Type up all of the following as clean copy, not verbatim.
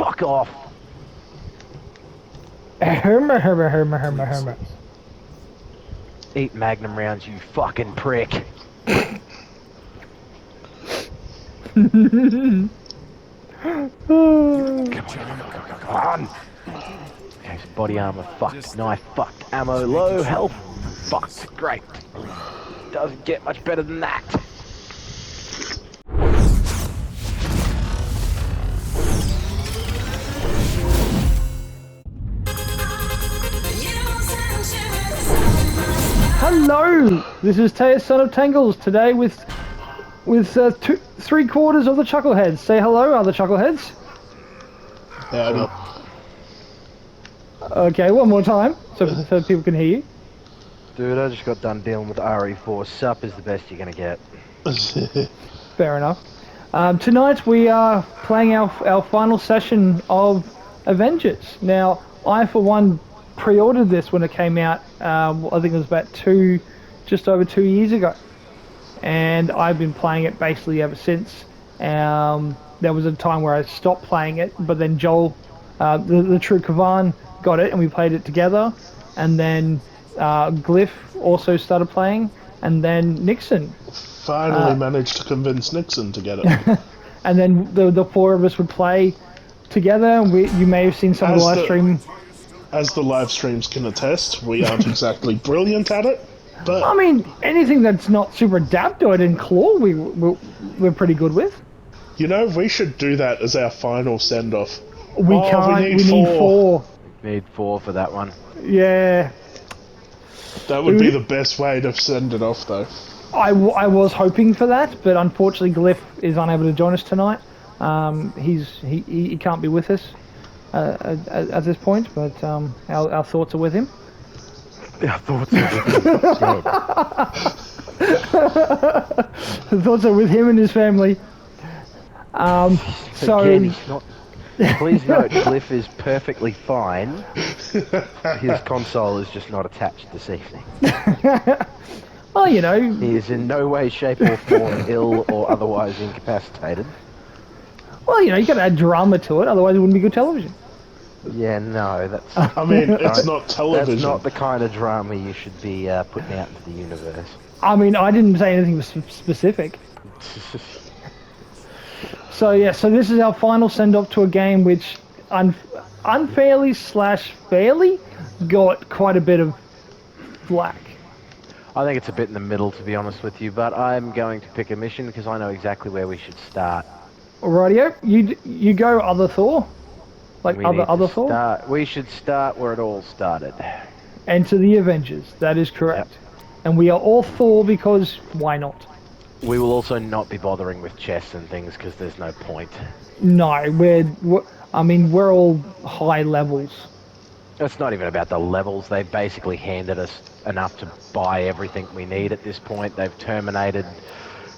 fuck off. Herma. Eat Magnum rounds, you fucking prick. Come on. Okay, so body armor, fucked. Knife, fucked. Ammo, low. Health, fucked. Great. Doesn't get much better than that. Hello, this is Teus, son of Tangles. Today with 3/4 of the Chuckleheads. Say hello, other Chuckleheads. Howdy. Okay, one more time, so people can hear you. Dude, I just got done dealing with RE4. Sup is the best you're gonna get. Fair enough. Tonight we are playing our final session of Avengers. Now, I for one pre-ordered this when it came out. I think it was about just over 2 years ago, and I've been playing it basically ever since. There was a time where I stopped playing it, but then Joel, the true Kavan, got it, and we played it together. And then Glyph also started playing, and then Nixon. Finally managed to convince Nixon to get it. And then the four of us would play together. And you may have seen some of the live stream. As the live streams can attest, we aren't exactly brilliant at it, but... I mean, anything that's not super Adaptoid and Claw, we're pretty good with. You know, we should do that as our final send-off. We can't, we need four. Need 4 for that one. Yeah. That would be the best way to send it off, though. I was hoping for that, but unfortunately Glyph is unable to join us tonight. He can't be with us at this point, but our thoughts are with him. Our thoughts are with him. The thoughts are with him and his family. So again, he's not. Please note, Glyph is perfectly fine. His console is just not attached this evening. Well, you know, he is in no way, shape, or form ill or otherwise incapacitated. Well, you know, you got to add drama to it, otherwise it wouldn't be good television. Yeah, no, that's... I mean, it's not television. That's not the kind of drama you should be putting out into the universe. I mean, I didn't say anything specific. So yeah, so this is our final send-off to a game which unfairly / fairly got quite a bit of flack. I think it's a bit in the middle, to be honest with you, but I'm going to pick a mission because I know exactly where we should start. Rightio, you go other Thor, like other Thor. We should start where it all started. Enter the Avengers. That is correct. Yep. And we are all Thor because why not? We will also not be bothering with chests and things because there's no point. No, we're all high levels. It's not even about the levels. They've basically handed us enough to buy everything we need at this point. They've terminated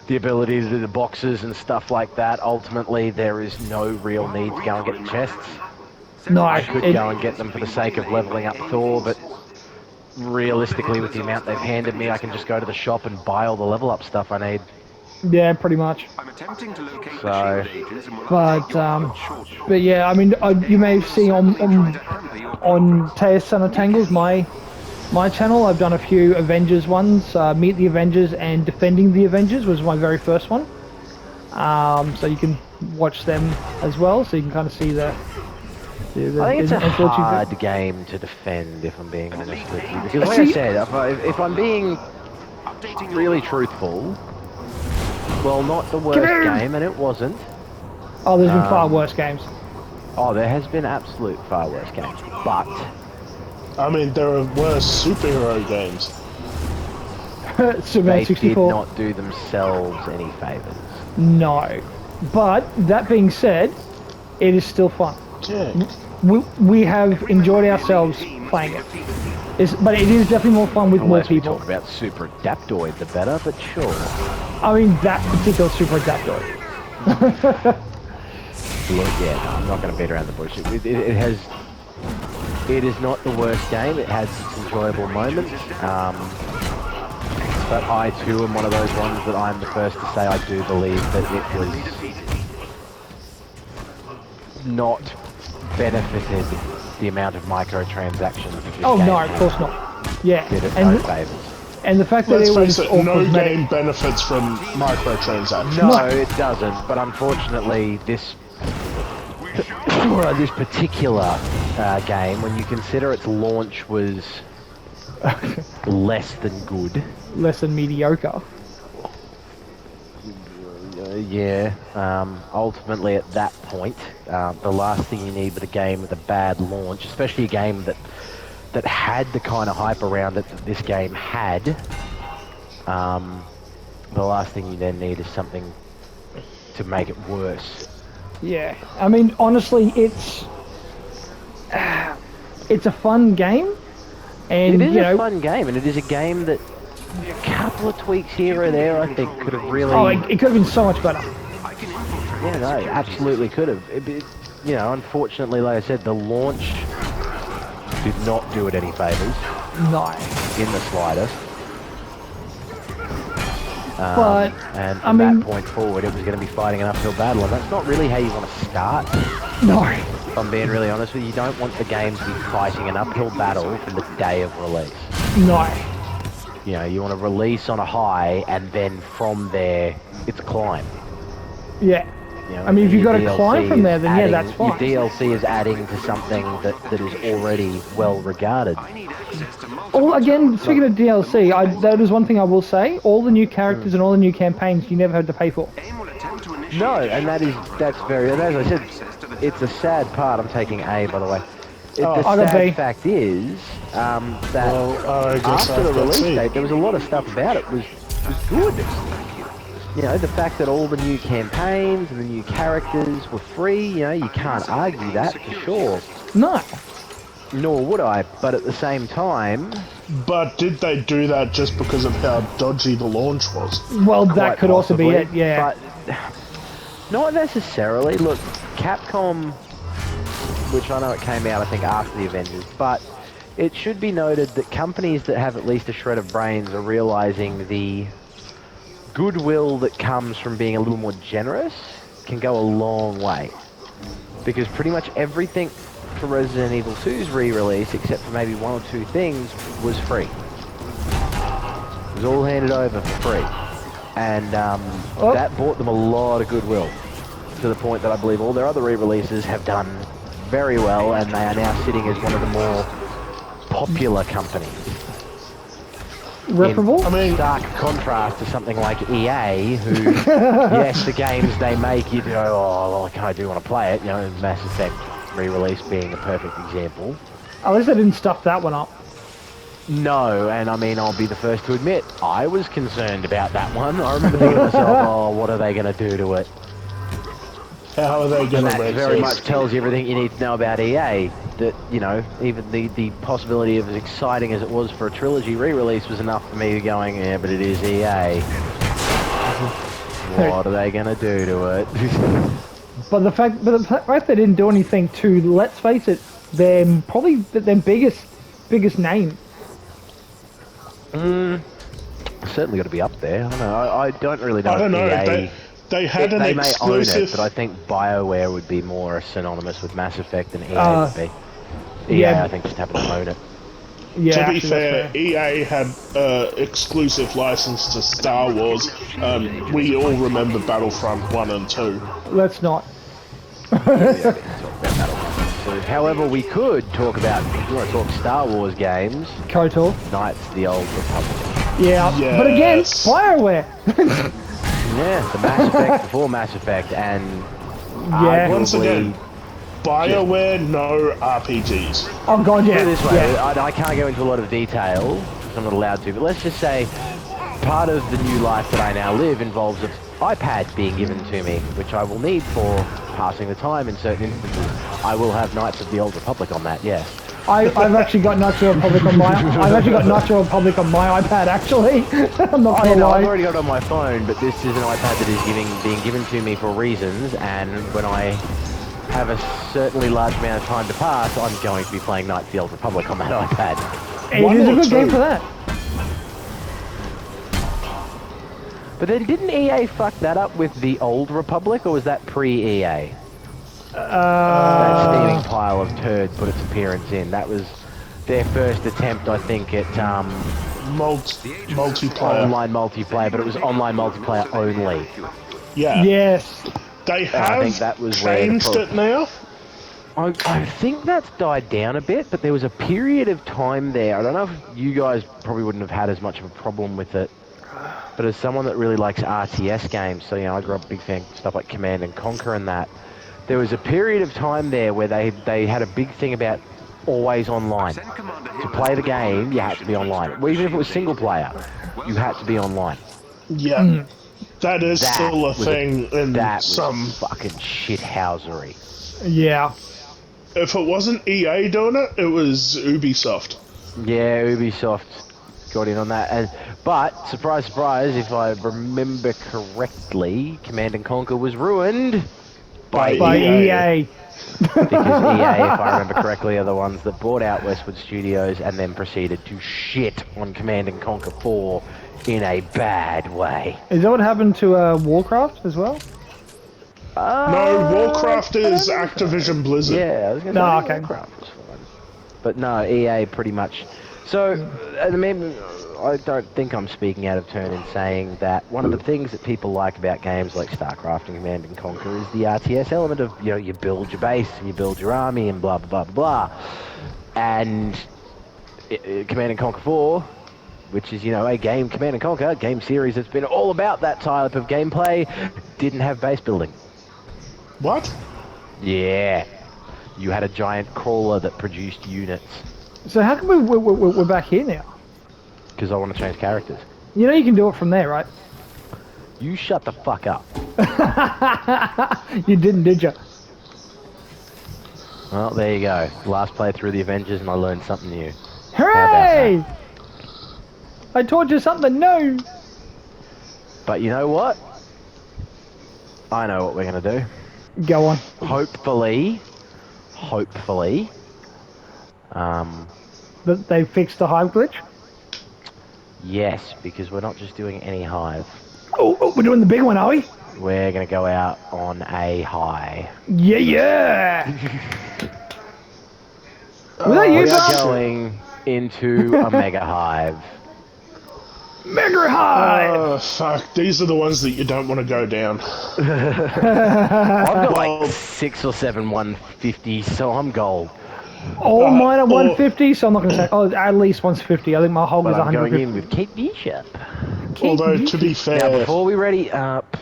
the ability to do the boxes and stuff like that. Ultimately, there is no real need to go and get the chests. No, I could go and get them for the sake of leveling up Thor, but realistically, with the amount they've handed me, I can just go to the shop and buy all the level up stuff I need. Yeah, pretty much. So, but yeah, I mean, you may have seen on Teus Son of Tangles, my channel, I've done a few Avengers ones. Meet the Avengers and Defending the Avengers was my very first one. So you can watch them as well, so you can kind of see the I think it's a hard game to defend, if I'm being honest with you. Because like I said, if I'm being really truthful, well, not the worst game, and it wasn't. Oh, there's been far worse games. Oh, there has been absolute far worse games, but... I mean, there are worse superhero games. Superman 64. They did not do themselves any favours. No. But, that being said, it is still fun. Yeah. We have enjoyed ourselves playing it. But it is definitely more fun with more people. We talk about Super Adaptoid, the better, but sure. I mean, that particular Super Adaptoid. Look, yeah, no, I'm not going to beat around the bush. It is not the worst game. It has its enjoyable moments. But I too am one of those ones that I'm the first to say I do believe that it was not benefited the amount of microtransactions that this Oh game no, of had. course not. Yeah, Did it no favours. and the fact that Let's it was face it, all no cosmetic. game benefits from microtransactions. No, it doesn't. But unfortunately, this this particular game, when you consider its launch was less than good. Less than mediocre. Yeah. Ultimately, at that point, the last thing you need with a game with a bad launch, especially a game that had the kind of hype around it that this game had, the last thing you then need is something to make it worse. Yeah, I mean, honestly, it's a fun game, and It is you a know, fun game, and it is a game that a couple of tweaks here or there, I think, could have really. oh, it could have been so much better. Yeah, no, absolutely could have. You know, unfortunately, like I said, the launch did not do it any favours No, in the slightest. but And I from mean, that point forward, it was going to be fighting an uphill battle, and that's not really how you want to start. no, If I'm being really honest with you, you don't want the game to be fighting an uphill battle from the day of release. no, You know, you want to release on a high, and then from there, it's a climb. yeah. You know, I mean, if you've your got to DLC climb from is there, then yeah, that's Your fine. DLC is adding to something that is already well regarded. All again, speaking of DLC, that is one thing I will say. All the new characters and all the new campaigns, you never had to pay for. No, and that's very. And as I said, it's a sad part. I'm taking A, by the way. The I got B. sad fact is that I guess after the I've got release C. date, there was a lot of stuff about it was good. You know, the fact that all the new campaigns and the new characters were free, you know, you can't argue that for sure. No, Nor would I, but at the same time... But did they do that just because of how dodgy the launch was? well, that quite could also be possibly, it. Yeah, But not necessarily. Look, Capcom, which I know it came out, I think, after the Avengers, but it should be noted that companies that have at least a shred of brains are realizing the goodwill that comes from being a little more generous can go a long way. Because pretty much everything for Resident Evil 2's re-release, except for maybe one or two things, was free. It was all handed over for free. And that bought them a lot of goodwill, to the point that I believe all their other re-releases have done very well, and they are now sitting as one of the more popular companies. reparable. I mean, Stark contrast to something like EA, who, yes, the games they make, you go, oh, well, I do want to play it. You know, Mass Effect re-release being a perfect example. At least they didn't stuff that one up. No, and I mean, I'll be the first to admit, I was concerned about that one. I remember thinking to myself, oh, what are they going to do to it? how are they going And to that very much tells you everything you need to know about EA. That, you know, even the possibility of as exciting as it was for a trilogy re-release was enough for me going, yeah, but it is EA. What are they going to do to it? But the fact they didn't do anything to, let's face it, them probably their biggest name. Certainly got to be up there. I don't know. I don't really know. I don't know. EA, They had an they may own exclusive. it, but I think BioWare would be more synonymous with Mass Effect than EA would be. EA, yeah. I think, just happened to own it. Yeah, To be actually, that's fair, EA had exclusive license to Star Wars. We all remember Battlefront 1 and 2. let's not. However, we could talk about, if you want to talk Star Wars games, KOTOR. Knights of the Old Republic. Yeah, but again, Yes. BioWare. Yeah, the Mass Effect before Mass Effect, and Yeah. Once arguably- again, BioWare, no RPGs. Oh god, Put yeah. it this way, Yeah. I can't go into a lot of detail, because I'm not allowed to, but let's just say part of the new life that I now live involves an iPad being given to me, which I will need for passing the time in certain instances. I will have Knights of the Old Republic on that, yes. I've actually got Nacho Republic on my. I've actually got Nacho Republic on my iPad. Actually, I'm not Oh, gonna yeah, no, lie. I've already got it on my phone, but this is an iPad that is being given to me for reasons, and when I have a certainly large amount of time to pass, I'm going to be playing Knights of the Old Republic on that iPad. It One is a or good game two. for that. But then didn't EA fuck that up with the Old Republic, or was that pre-EA? That steaming pile of turd put its appearance in. That was their first attempt, I think, at Multiplayer. online multiplayer, but it was online multiplayer only. Yeah. Yes. They I have think that was where the changed it now. I think that's died down a bit, but there was a period of time there. I don't know if you guys probably wouldn't have had as much of a problem with it, but as someone that really likes RTS games, so I grew up a big fan of stuff like Command and Conquer and that, there was a period of time there where they had a big thing about always online. To play the game, you had to be online. Well, even if it was single player, you had to be online. Yeah. That is That still a was thing in That some... was fucking shithousery. Yeah. If it wasn't EA doing it, it was Ubisoft. Yeah, Ubisoft got in on that. But, surprise, surprise, if I remember correctly, Command and Conquer was ruined by By EA. EA. Because EA, if I remember correctly, are the ones that bought out Westwood Studios and then proceeded to shit on Command and Conquer 4 in a bad way. Is that what happened to Warcraft as well? No, Warcraft is Activision Blizzard. Yeah, I was going to No, say okay. Warcraft was fine. But no, EA pretty much. So, I mean, I don't think I'm speaking out of turn in saying that one of the things that people like about games like StarCraft and Command and Conquer is the RTS element of, you build your base and you build your army and blah, blah, blah, blah. And Command and Conquer 4, which is, a Command and Conquer game series that's been all about that type of gameplay, didn't have base building. What? Yeah. You had a giant crawler that produced units. So how come we're back here now? Because I want to change characters. You know you can do it from there, right? You shut the fuck up. You didn't, did you? Well, there you go. Last playthrough of the Avengers and I learned something new. Hooray! I taught you something new! But you know what? I know what we're going to do. Go on. Hopefully, That they fixed the hive glitch? yes, because we're not just doing any hive. Oh, we're doing the big one, are we? We're going to go out on a high. Yeah! Was that you, We are Bob? going into a mega hive. Mega hive! Oh, fuck. These are the ones that you don't want to go down. I've got Well- like 6 or 7 150s, so I'm gold. All mine are 150, so I'm not going to say... Oh, at least 150. I think my hog But is I'm going 150. in with Kate Bishop. Although, to be fair... Now, before we ready up...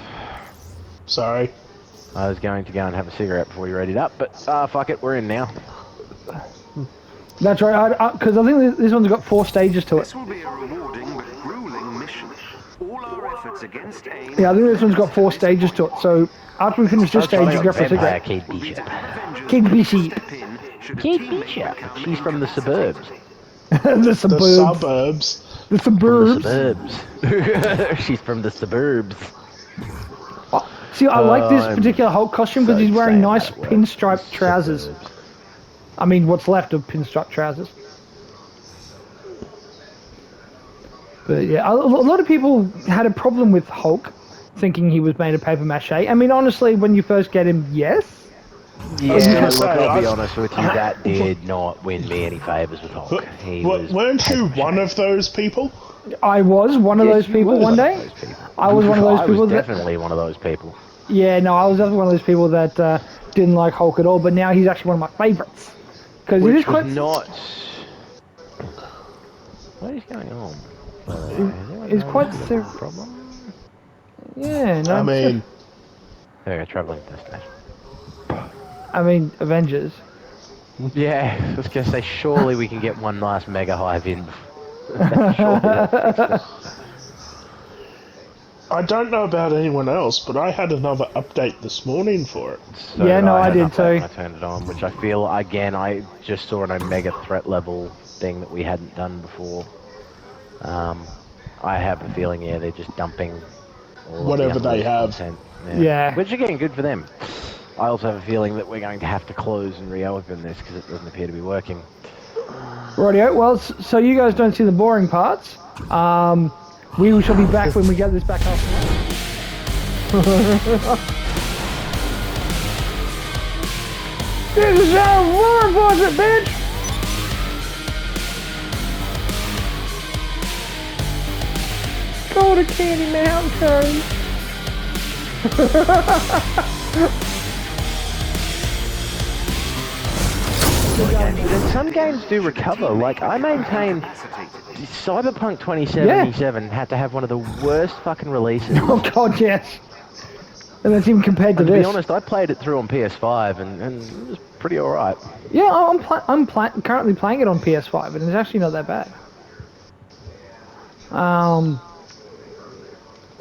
Sorry. I was going to go and have a cigarette before we readied up, but fuck it, we're in now. That's right, because I think this one's got 4 stages to it. This will be a rewarding but grueling mission. All our efforts against AIM... Yeah, I think this one's got 4 stages to it, so after we finish this stage, you go for a Vampire cigarette. Kate Bishop. Kate Bishop. Kate Bishop. She's from the suburbs. The The suburbs. suburbs. The From suburbs. the suburbs. She's from the suburbs. See, I like this I'm particular Hulk costume because so he's wearing saying nice that word. pinstripe trousers. Suburbs. I mean, what's left of pinstripe trousers. But yeah, a lot of people had a problem with Hulk, thinking he was made of paper mache. I mean, honestly, when you first get him, yes. Yeah, gonna look, say, I'll be I- honest with you, that did not win me any favours with Hulk. He was Weren't you one of those people? I was one of those Yes, you people were one one of day. those people. I was one of those I people was that... definitely one of those people. Yeah, no, I was definitely one of those people that didn't like Hulk at all, but now he's actually one of my favourites. Because it is Which quite... was not... What is going on? It's quite... Problem? Yeah, no. I mean, There we go, travelling destination. I mean, Avengers. Yeah, I was going to say, surely we can get one last mega hive in. Surely that's I don't know about anyone else, but I had another update this morning for it. So Yeah, no, I had did an update when too. I turned it on, which I feel, again, I just saw an Omega threat level thing that we hadn't done before. I have a feeling, yeah, they're just dumping all of Whatever the they unloaded have. content. Yeah. Which, again, good for them. I also have a feeling that we're going to have to close and reopen this because it doesn't appear to be working. Rightio. Well, so you guys don't see the boring parts. We shall be back when we get this back up. This is how war was it, bitch! Go to Candy Mountain. And some games do recover. Like, I maintain Cyberpunk 2077 had to have one of the worst fucking releases. Oh god, yes. And that's even compared to And to this. be honest, I played it through on PS5 and it was pretty alright. Yeah, I'm currently playing it on PS5, and it's actually not that bad.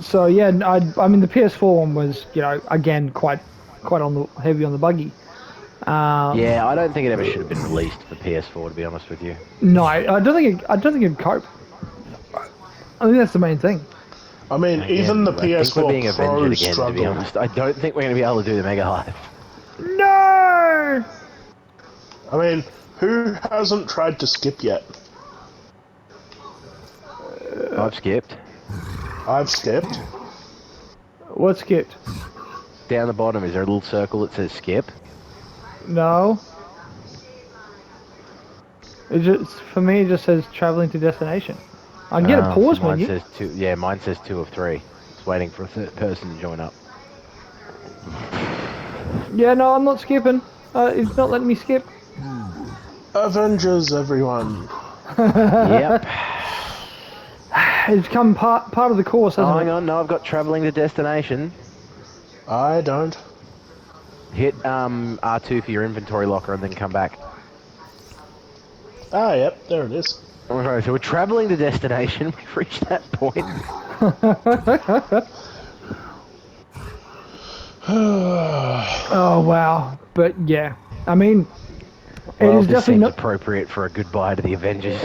So yeah, I mean the PS4 one was, you know, again quite on the heavy on the buggy. Yeah, I don't think it ever should have been released for PS4, to be honest with you. No, I don't think it'd cope. I think that's the main thing. I mean, Again, even the I think we're being PS4 Pro avenged again, to be struggled. honest. I don't think we're going to be able to do the Mega Hive. No! I mean, who hasn't tried to skip yet? I've skipped. I've skipped. What skipped? Down the bottom, is there a little circle that says skip? No. It just, for me, it just says traveling to destination. I get a pause so mine menu. says two. Yeah, mine says 2 of 3. It's waiting for a third person to join up. Yeah, no, I'm not skipping. It's not letting me skip. Avengers, everyone. Yep. It's become part of the course, Oh, hasn't hang it? on, no, I've got traveling to destination. I don't. Hit R2 for your inventory locker and then come back. Ah, yep, there it is. Alright, so we're traveling to destination. We've reached that point. Oh wow, but yeah, I mean, Well, it is this definitely seems not. appropriate for a goodbye to the Avengers.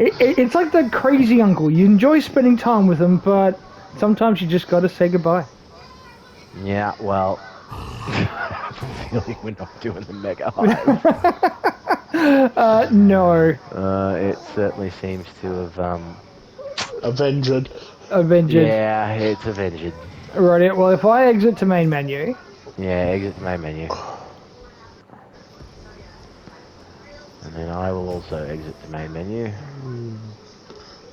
It's like that crazy uncle. You enjoy spending time with them, but sometimes you just got to say goodbye. Yeah, well, I have a feeling we're not doing the Mega Hive. No, It certainly seems to have, Avenged. Avengers. yeah, it's Avenged. Right. Well, if I exit to main menu, Yeah, exit the main menu. And then I will also exit the main menu.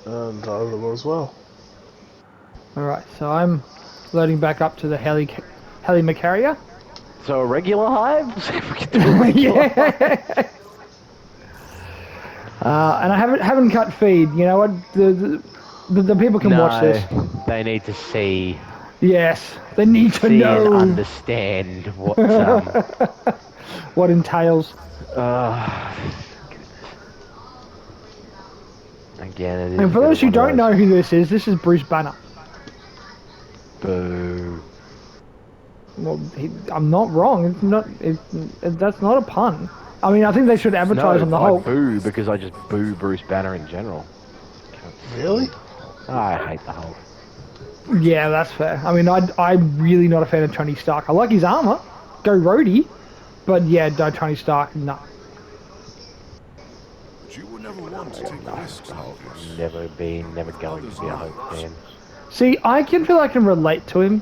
And I will as well. all right. So I'm loading back up to the helimacaria. So a regular hive? See if we can do a regular hive. And I haven't cut feed. You know what? The people can watch this. They need to see, Yes, they need to and know understand what. what entails. Again, it is. And for those who don't know who this is Bruce Banner. Boo. Well, I'm not wrong. It's not. That's not a pun. I mean, I think they should advertise on the I Hulk. boo because I just boo Bruce Banner in general. Really? I hate the Hulk. Yeah, that's fair. I mean, I'm really not a fan of Tony Stark. I like his armor. Go Rhodey. But yeah, no, Tony Stark, no. But you were never one to take risks, Aldous. Never going to be a Hulk fan. See, I can feel I can relate to him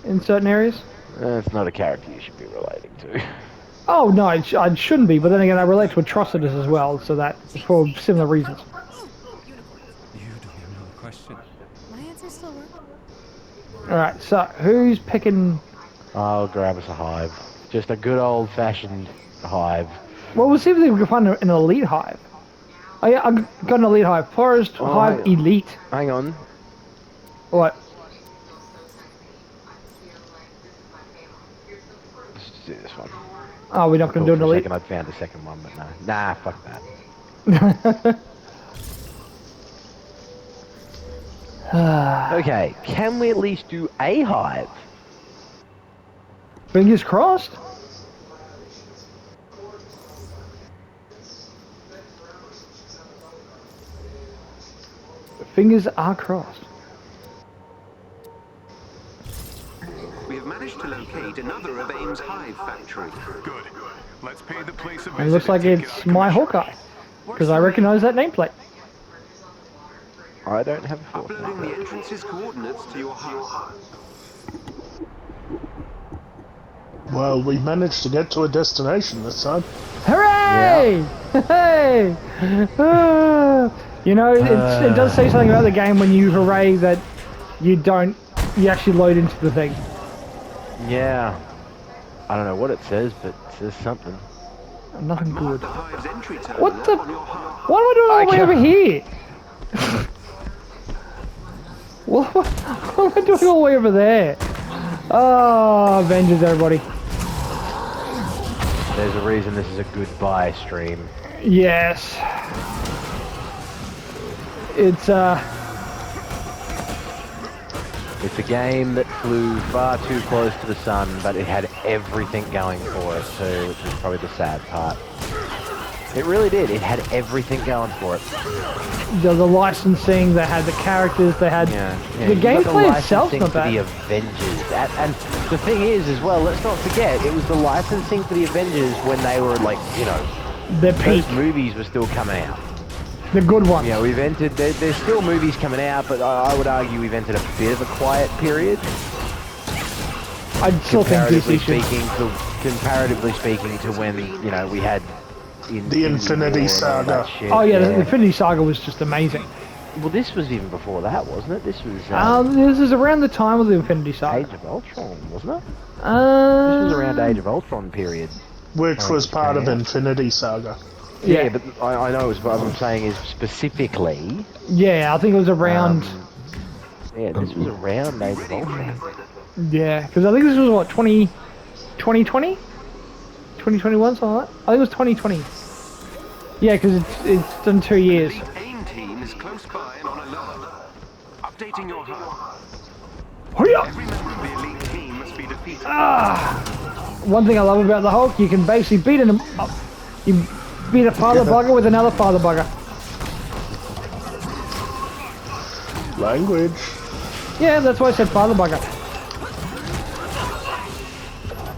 in certain areas. It's not a character you should be relating to. Oh no, I shouldn't be. But then again, I relate to Atrocitus as well, so that for similar reasons. You don't even know the question. My answer still works. All right, so who's picking? I'll grab us a hive. Just a good old-fashioned hive. Well, we'll see if we can find an elite hive. Oh yeah, I've got an elite hive. Forest hive elite. Hang on. What? Let's do this one. Oh, we're not going to do an For a elite. second, I'd found a second one, but no. Nah, fuck that. Okay, can we at least do a hive? Fingers crossed. Fingers are crossed. We have managed to locate another of AIM's hive factory. Good. Let's pay the place a And it looks like it's my Hawkeye, because I recognize that nameplate. I don't have a fourth. Uploading the entrance's coordinates to your hub. Well, we managed to get to a destination this time. Hooray! Hey! You know, it does say something about the game when you hooray that you actually load into the thing. Yeah. I don't know what it says, but it says something. Nothing good. The hive's entry terminal What the? on your HUD. What am I doing all the way can't- over here? what am I doing all the way over there? Oh, Avengers, everybody. There's a reason this is a goodbye stream. Yes. It's It's a game that flew far too close to the sun, but it had everything going for it too, which is probably the sad part. It really did. It had everything going for it. the licensing, they had the characters, they had the you got gameplay itself's licensing not for the bad. Avengers, and the thing is, as well, let's not forget, it was the licensing for the Avengers when they were like, you know, Their peak, those movies were still coming out. the good ones. You know, we've entered. There's still movies coming out, but I would argue we've entered a bit of a quiet period. I still think Comparatively DC should. comparatively speaking to when, you know, we had The Infinity Saga. Oh yeah, the Infinity Saga was just amazing. Well, this was even before that, wasn't it? This was This is around the time of the Infinity Saga. Age of Ultron, wasn't it? This was around Age of Ultron period. Which was part of Infinity Saga. Yeah, but I know it's what I'm saying is specifically. Yeah, I think it was around. Yeah, this was around Age of Ultron. Yeah, because I think this was what 2020, 2021, something like that. I think it was 2020. Yeah, because it's done 2 years. The AIM team is close by and on alert. Updating your HUD. Hurry up! Every member of the elite team must be defeated. One thing I love about the Hulk, you can basically you beat a father bugger with another father bugger. Language. Yeah, that's why I said father bugger.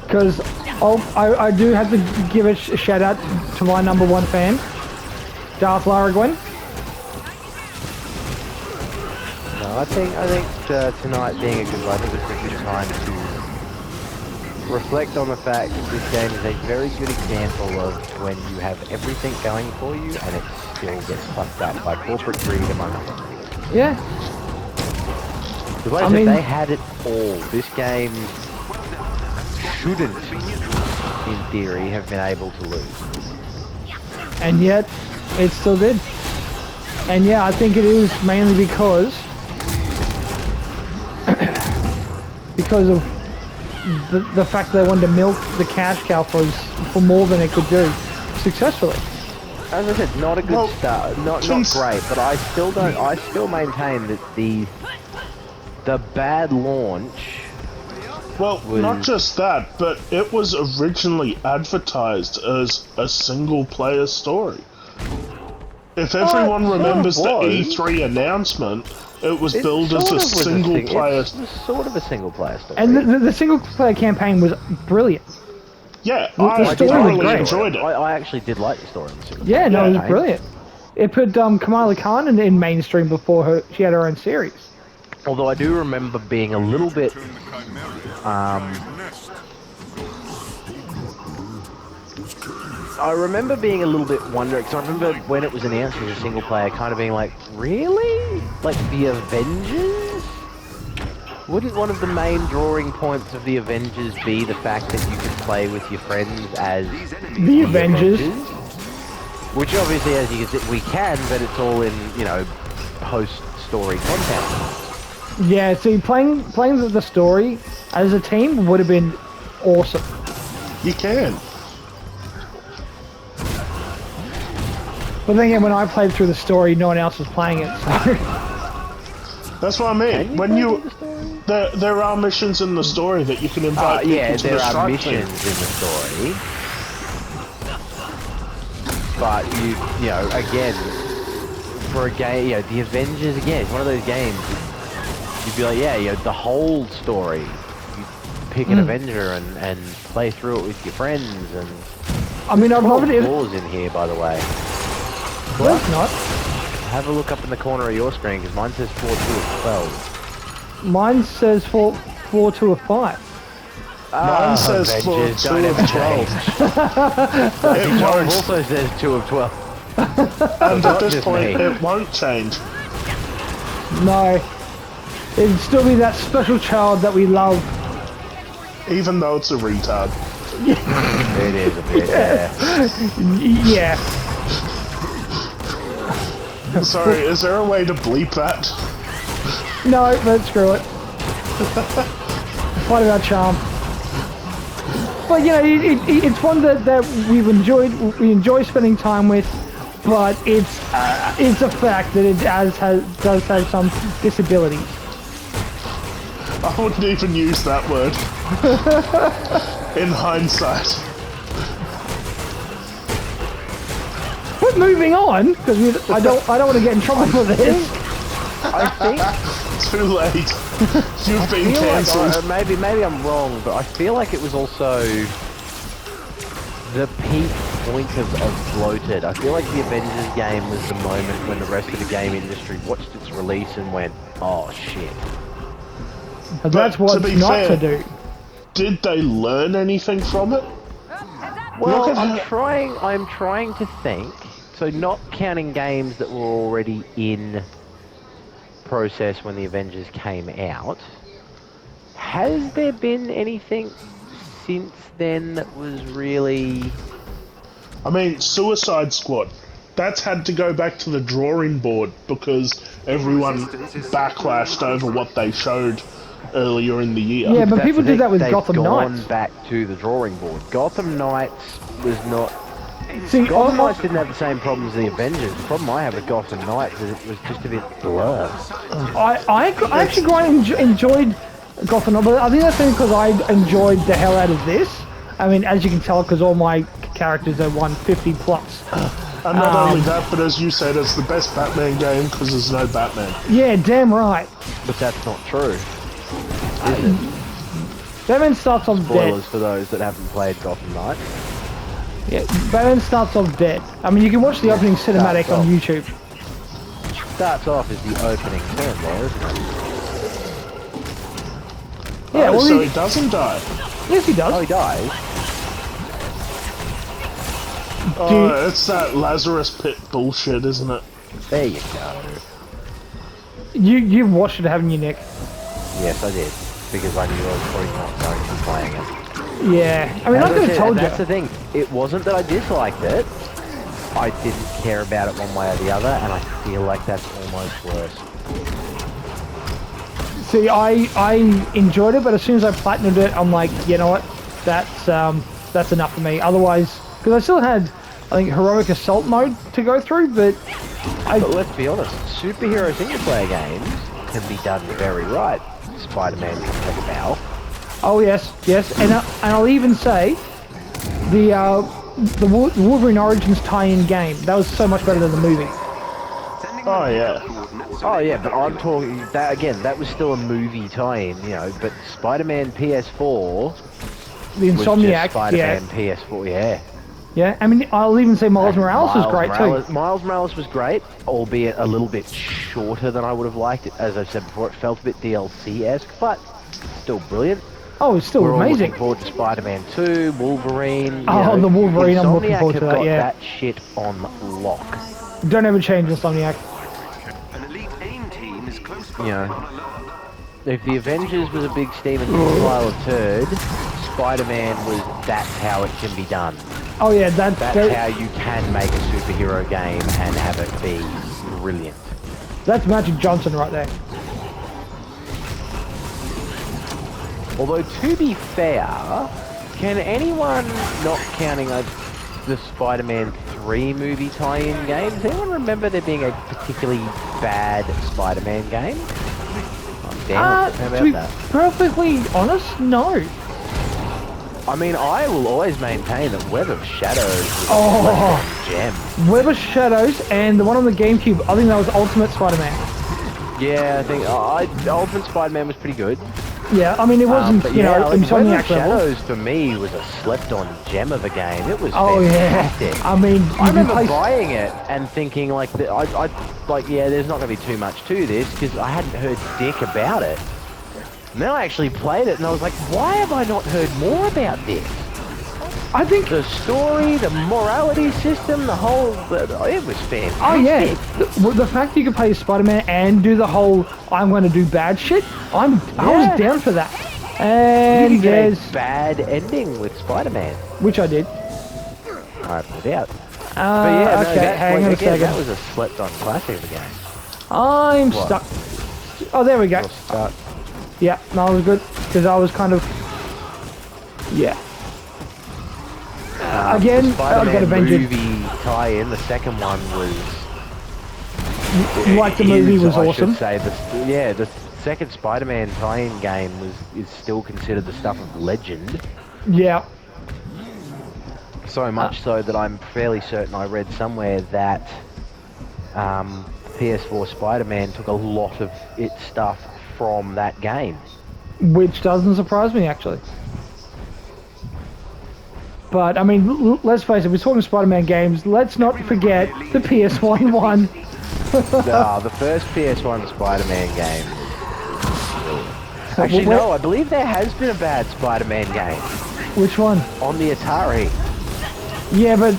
Because I do have to give a shout out to my #1 fan, Darth Laragwin. No, I think tonight being a good, I think it's a good time to reflect on the fact that this game is a very good example of when you have everything going for you and it still gets fucked up by corporate greed among others. Yeah, Because like I said, they had it all. This game shouldn't, in theory, have been able to lose. and yet it still did. And yeah, I think it is mainly because of the fact that they wanted to milk the cash cow for more than it could do successfully. As I said, not a good start, not great, but I still maintain that the bad launch. Well, not just that, but it was originally advertised as a single-player story. If everyone remembers the E3 announcement, it was billed as a single-player. It was sort of a single-player story. And the single-player campaign was brilliant. Yeah, The I story was thoroughly great. enjoyed it. I actually did like the story. Yeah, no, it was campaign. brilliant. It put Kamala Khan in mainstream before she had her own series. Although I do remember being a little bit, I remember being a little bit wondering, because I remember when it was announced as a single player, kind of being like, really? Like the Avengers? Wouldn't one of the main drawing points of the Avengers be the fact that you could play with your friends as The Avengers. Which obviously, as you can see, we can, but it's all in, you know, post-story content. Yeah, see, playing the story as a team would have been awesome. You can. But then again, when I played through the story, no one else was playing it. So. That's what I mean. When there are missions in the story that you can invite people yeah, to there the are strike missions team. in the story. But you know, again, for a game, you know, the Avengers again, it's one of those games. You'd be like, yeah, you know, the whole story. You pick an Avenger and play through it with your friends. And I mean, I'd love it if... floors in here, by the way. Well, it's not. Have a look up in the corner of your screen, because mine says 4, 2, and 12. Mine says 4, 2, or 5. Mine says for Avengers 2 don't of ever 12. change. It won't. Also says 2 of 12. And Not at this just point, me. it won't change. No. It'd still be that special child that we love. Even though it's a retard. It is a bit, Yeah. Sorry, is there a way to bleep that? No, but screw it. Part of our charm. But you know, it's one that we've enjoyed. We enjoy spending time with, but it's a fact that it does have some disabilities. I wouldn't even use that word. In hindsight. But moving on, because I don't want to get in trouble for this. I think Too late. You've been cancelled. maybe I'm wrong, but I feel like it was also the peak point of bloated. I feel like the Avengers game was the moment when the rest of the game industry watched its release and went, oh shit. And that's to what's be not fair, to do. Did they learn anything from it? Well, Look at I'm trying to think. So not counting games that were already in process when the Avengers came out, has there been anything since then that was really... I mean, Suicide Squad. That's had to go back to the drawing board because everyone backlashed over what they showed earlier in the year. Yeah, but That's people the did thing, that with they've Gotham gone Knights. back to the drawing board. Gotham Knights was not... See, Gotham Knights didn't have the same problems as the Avengers. The problem I have with Gotham Knights is it was just a bit blur. I actually quite enjoyed Gotham Knights, but I think that's only because I enjoyed the hell out of this. I mean, as you can tell, because all my characters are 150 plus. And not only that, but as you said, it's the best Batman game because there's no Batman. Yeah, damn right. But that's not true. Batman starts off Spoilers dead. for those that haven't played Gotham Knights. Yeah, Batman starts off dead. I mean, you can watch the opening cinematic on YouTube. Starts off as the opening term there, isn't it? Yeah, well, So he doesn't die. yes, he does. Oh, he dies? Oh, it's that Lazarus Pit bullshit, isn't it? There you go. You've watched it, haven't you, Nick? Yes, I did. Because I knew I was probably not going to be playing it. Yeah. I mean, I As could have said, told you. That's the thing. It wasn't that I disliked it. I didn't care about it one way or the other, and I feel like that's almost worse. See, I enjoyed it, but as soon as I platinumed it, I'm like, you know what? That's enough for me. Otherwise, because I still had, I think, heroic assault mode to go through, but But let's be honest, superhero single-player games can be done very right. Spider-Man can take a bow. oh yes, and I'll even say the Wolverine Origins tie-in game, that was so much better than the movie. Oh, yeah. Oh yeah, but I'm talking that again. That was still a movie tie-in, you know. But Spider-Man PS4 The was Insomniac, just Spider-Man PS4. Yeah. yeah. I mean, I'll even say Miles Morales was great Morales, too. Miles Morales was great, albeit a little bit shorter than I would have liked it. As I said before, it felt a bit DLC-esque, but still brilliant. Oh, it's still We're all amazing. looking forward to Spider-Man 2, Wolverine. You Oh, know, the Wolverine, I'm looking Insomniac forward to have that, got yeah. that shit on lock. Don't ever change Insomniac. An elite aim team is close You by know, on alert. if the Avengers was a big Steven pile of turd, Spider-Man was that's how it can be done. Oh yeah, That's how you can make a superhero game and have it be brilliant. that's Magic Johnson right there. Although, to be fair, can anyone, not counting the Spider-Man 3 movie tie-in game, does anyone remember there being a particularly bad Spider-Man game? Oh, damn, how To be about that? perfectly honest, no. I mean, I will always maintain that Web of Shadows was Oh. a gem. Web of Shadows and the one on the GameCube, I think that was Ultimate Spider-Man. Yeah, I think Ultimate Spider-Man was pretty good. Yeah, I mean it wasn't, But you yeah, know, like, Web of Insomniac level. Shadows for me was a slept-on gem of a game. It was Oh fantastic. yeah, I mean, I you can remember play. buying it and thinking like, yeah, there's not going to be too much to this because I hadn't heard dick about it. And then I actually played it, and I was like, why have I not heard more about this? I think. The story, the morality system, the whole... it was fantastic. Oh yeah, the fact that you can play Spider-Man and do the whole "I'm going to do bad" shit, I was down for that. And you get there's a bad ending with Spider-Man. which I did. Alright, put it out. But Okay, hang on a second. That was a slept-on classic of the game. I'm What? stuck. Oh, there we go. We'll start. Yeah, that was good because I was kind of again. The I got Spider-Man Avengers. movie tie-in, the second one was... Like the movie was I awesome. should say, the second Spider-Man tie-in game is still considered the stuff of legend. Yeah. So much so that I'm fairly certain I read somewhere that PS4 Spider-Man took a lot of its stuff from that game. Which doesn't surprise me, actually. But, I mean, let's face it, we're talking Spider-Man games, let's not forget the PS1 one. The first PS1 Spider-Man game. Actually, no, I believe there has been a bad Spider-Man game. Which one? On the Atari. Yeah, but...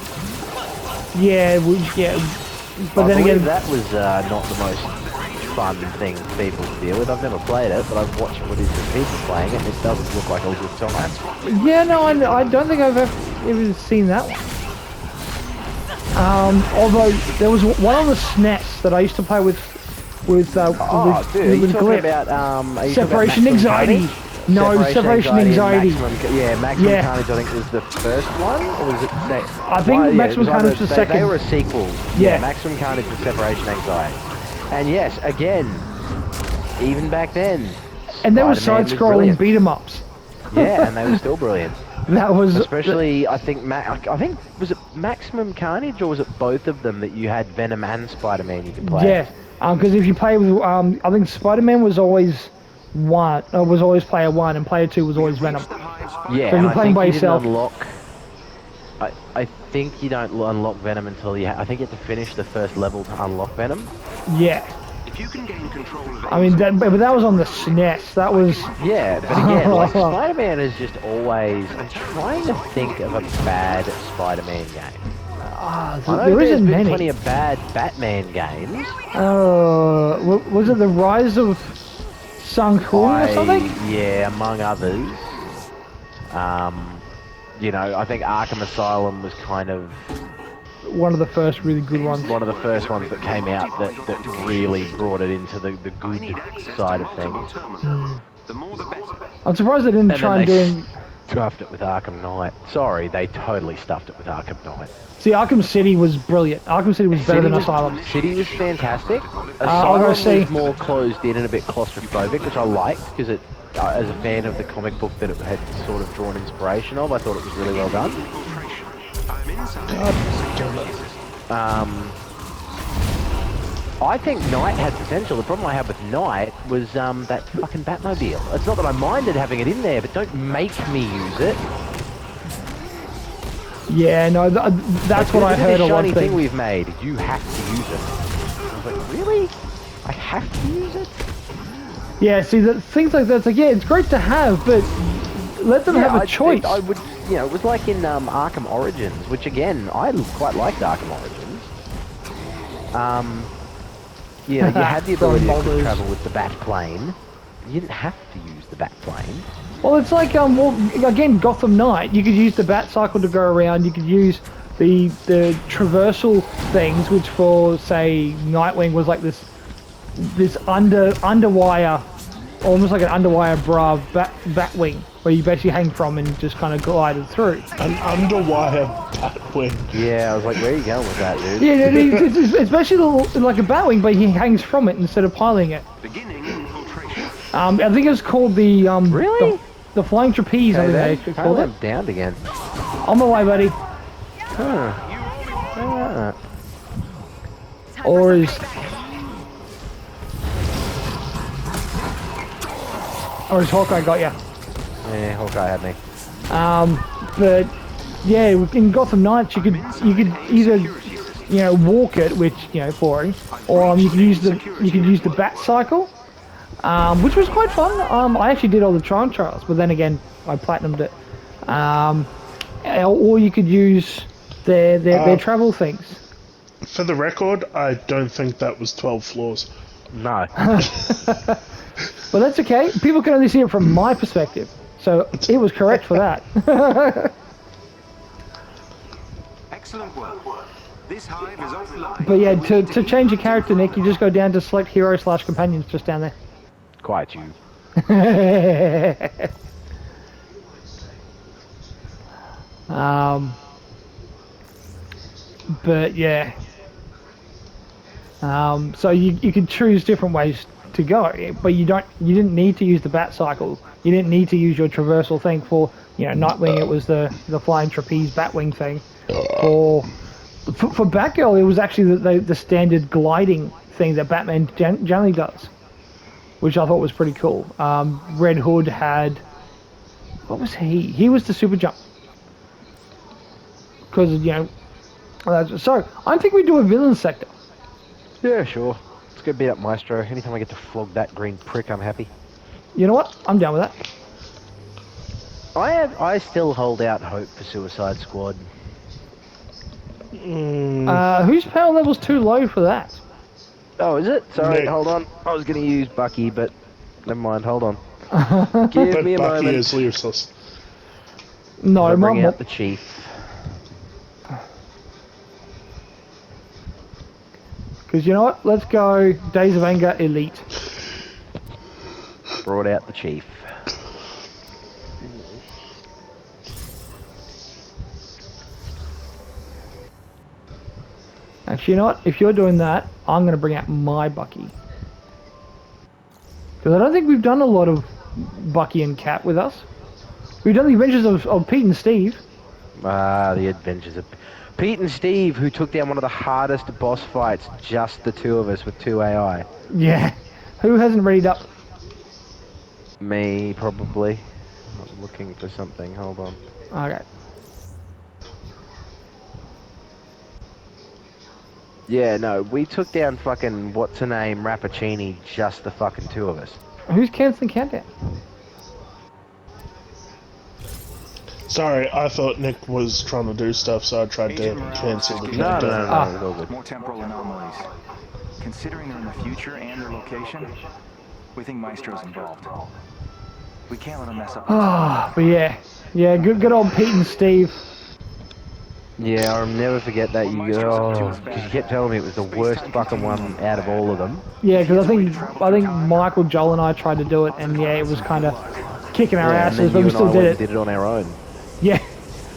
But then again... that was not the most fun thing for people to deal with. I've never played it, but I've watched footage of people playing it, and it doesn't look like a good time. Yeah, no, I don't think I've ever seen that one. Although there was one on the SNES that I used to play with Dude, are you talking Glyph. about, are you Separation talking about Anxiety. No, Separation Anxiety. Maximum Carnage, I think, was the first one, or was it the second? I think Maximum Carnage was the second. They were a sequel. Yeah. Maximum Carnage was Separation Anxiety. And yes, again, even back then, And there were Spider-Man was side-scrolling brilliant. beat-em-ups. Yeah, and they were still brilliant. That was... Especially, I think, was it Maximum Carnage, or was it both of them that you had Venom and Spider-Man you could play? Yeah, because if you play with... I think Spider-Man was always player 1, and player 2 was always Venom. Yeah, so and you're playing by yourself. I think you don't unlock Venom until I think you have to finish the first level to unlock Venom. Yeah. If you can gain control of I mean, but that was on the SNES. That was... Yeah, but again, like, Spider-Man is just always... I'm trying to think of a bad Spider-Man game. I know there there's isn't been many. plenty of bad Batman games. Was it the Rise of Sun Kun or something? Yeah, among others. You know, I think Arkham Asylum was kind of... One of the first really good ones. One of the first ones that came out that really brought it into the good side of things. the more the better. I'm surprised they didn't try and do... Stuffed it with Arkham Knight. Sorry, they totally stuffed it with Arkham Knight. See, Arkham City was brilliant. Arkham City was better than Asylum. City was fantastic. I'll go Asylum see. was more closed in and a bit claustrophobic, which I liked, because it, as a fan of the comic book that it had sort of drawn inspiration of, I thought it was really well done. I think Knight had potential. The problem I had with Knight was that fucking Batmobile. It's not that I minded having it in there, but don't make me use it. Yeah, no, that's what I heard a lot of thing things. we've made. You have to use it. I was like, really? I have to use it? Yeah, see, things like that, it's like, yeah, it's great to have, but let them have a choice. I would, you know, it was like in Arkham Origins, which again, I quite liked Arkham Origins. You know, you had the ability to travel with the bat plane. You didn't have to use the bat plane. Well, it's like, again, Gotham Knight. You could use the bat cycle to go around. You could use the traversal things, which for, say, Nightwing was like this underwire, almost like an underwire bra batwing, where you basically hang from and just kind of glided through. An underwire batwing. Yeah, I was like, where are you going with that, dude? Yeah, it's basically like a batwing, but he hangs from it instead of piloting it. Beginning infiltration. I think it's called the Really? the flying trapeze. I think they actually called it. I'm downed again. On the way, buddy. Or is Hawkeye got you? Yeah, Hawkeye had me. But yeah, in Gotham Knights you could either walk it, which boring, or you could use the bat cycle, which was quite fun. I actually did all the time trials, but then again, I platinumed it. Or you could use their travel things. For the record, I don't think that was 12 floors. No. But that's okay. People can only see it from my perspective, so it was correct for that. Excellent work. This hive is offline. But yeah, to change your character, Nick, you just go down to select hero / companions just down there. Quite you. But yeah. So you could choose different ways to go, but you didn't need to use the bat cycle. You didn't need to use your traversal thing for, Nightwing. It was the flying trapeze batwing thing. For Batgirl, it was actually the standard gliding thing that Batman generally does, which I thought was pretty cool. Red Hood had, what was he? He was the super jump. Because so I think we do a villain sector. Yeah, sure. Let's go beat up Maestro. Anytime I get to flog that green prick, I'm happy. You know what? I'm down with that. I still hold out hope for Suicide Squad. Whose power level's too low for that? Oh, is it? Sorry, Nick. hold on. I was going to use Bucky, but never mind. Hold on. Give But me a Bucky moment. is useless. No, I'll bring Mum. out the Chief. Because you know what? Let's go Days of Anger Elite. Brought out the Chief. Actually, you know what? If you're doing that, I'm going to bring out my Bucky. Because I don't think we've done a lot of Bucky and Cat with us. We've done the adventures of Pete and Steve. The adventures of Pete and Steve, who took down one of the hardest boss fights, just the two of us with 2 AI. Yeah. Who hasn't readied up? Me, probably. I'm looking for something. Hold on. Okay. Yeah, no, we took down fucking what's-her-name, Rappaccini, just the fucking two of us. Who's canceling Countdown? Sorry, I thought Nick was trying to do stuff, so I tried to cancel the countdown. It's all good. More temporal anomalies. Considering they're in the future and their location, we think Maestro's involved. We can't let him mess up. But yeah. Yeah, good old Pete and Steve. Yeah, I'll never forget that. Because you kept telling me it was the worst fucking one out of all of them. Yeah, because I think Michael, Joel, and I tried to do it, and yeah, it was kind of kicking our Yeah, and then asses, but you we and still I did went it. and did it on our own. Yeah.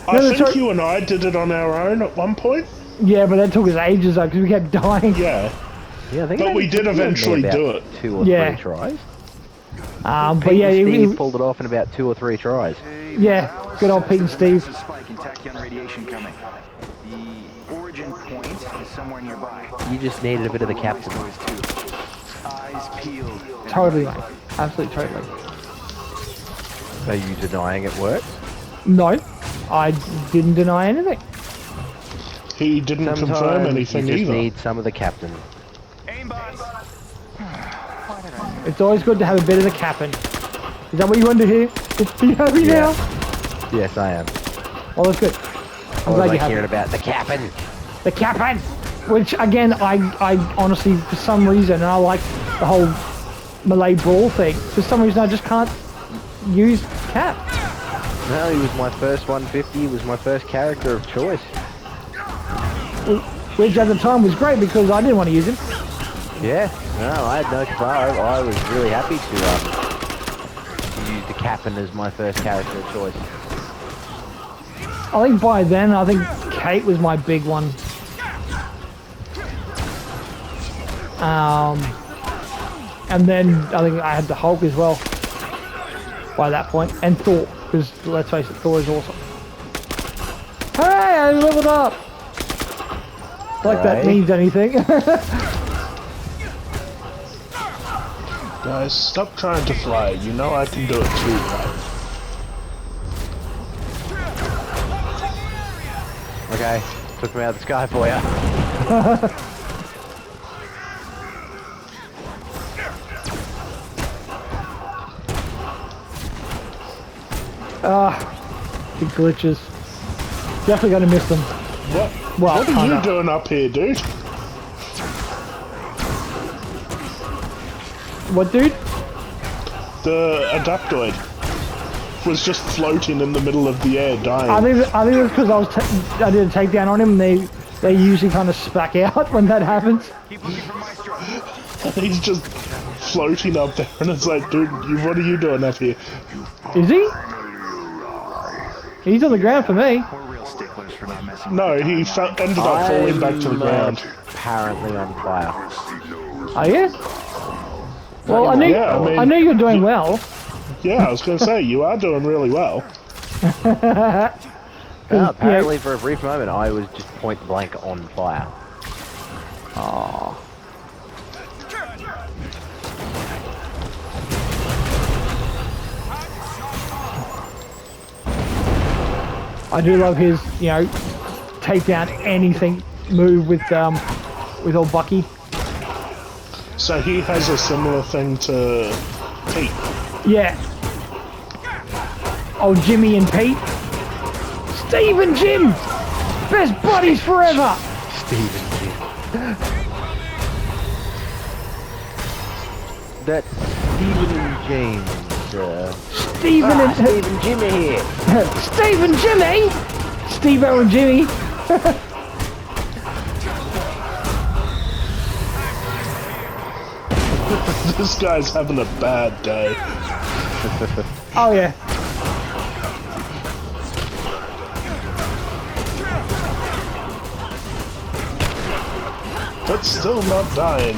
I think you and I did it on our own at one point. Yeah, but that took us ages though, because we kept dying. Yeah. Yeah, I think But we did eventually do it. 2 or Yeah. 3 tries. But yeah, Steve pulled it off in about 2 or 3 tries. yeah, good old Pete and Steve. There's a spike in tachyon radiation coming. The origin point is somewhere nearby. You just needed a bit of the captain. Eyes peeled. Totally, mate. Absolutely, totally. Are you denying it worked? No, I didn't deny anything. He didn't confirm Sometimes anything you just either. need some of the captain. Aimbot! It's always good to have a bit of the capping. Is that what you wanted to hear? Are you happy now? Yes, I am. Well, that's good. I'm I glad like you're happy. hearing about the captain. The capping! Which, again, I honestly, for some reason, and I like the whole Malay brawl thing, for some reason I just can't use Cap. No, he was my first 150. He was my first character of choice. Which at the time was great because I didn't want to use him. Yeah, no, I had no control. I was really happy to use the captain as my first character of choice. I think by then, I think Kate was my big one. And then I think I had the Hulk as well by that point, and Thor, because let's face it, Thor is awesome. Hey, I leveled up! Like that means anything. Guys, stop trying to fly. You know I can do it too, right? Okay, took me out of the sky for ya. The glitches. Definitely gonna miss them. What? Well, What are you doing up here, dude? What, dude? The Adaptoid was just floating in the middle of the air, dying. I think it's because I did a takedown on him, and they usually kind of spack out when that happens. Keep looking for Maestro. He's just floating up there, and it's like, dude, what are you doing up here? Is he? He's on the ground for me. We're real sticklers for not messing No, with the he timeline. ended up falling back to the ground. Apparently on fire. Are you? Well, I knew you were doing well. Yeah, I was going to say, you are doing really well. Apparently for a brief moment I was just point blank on fire. Oh. I do love his, take down anything move with old Bucky. So he has a similar thing to Pete. Yeah. Oh, Jimmy and Pete. Steve and Jim! Best buddies forever! Steve and Jim. That's Stephen and James. Stephen and Steve and Jimmy here. Steve and Jimmy! Steve-O and Jimmy. This guy's having a bad day. Oh yeah. But still not dying.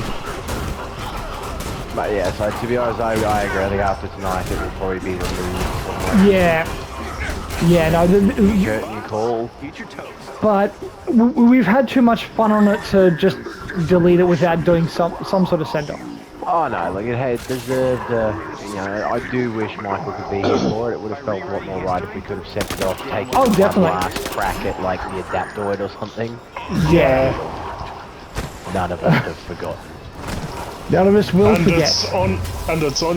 But yeah, so to be honest, I agree. I think after tonight it will probably be removed somewhere. Yeah. Yeah, no, Curtain call. Future toast. but we've had too much fun on it to just delete it without doing some sort of send-off. Oh no, like it deserved, I do wish Michael could be here for it. It would have felt a lot more right if we could have sent it off, taken one definitely. last crack at like the Adaptoid or something. Yeah. None of us have forgotten. None of us will And forget. it's on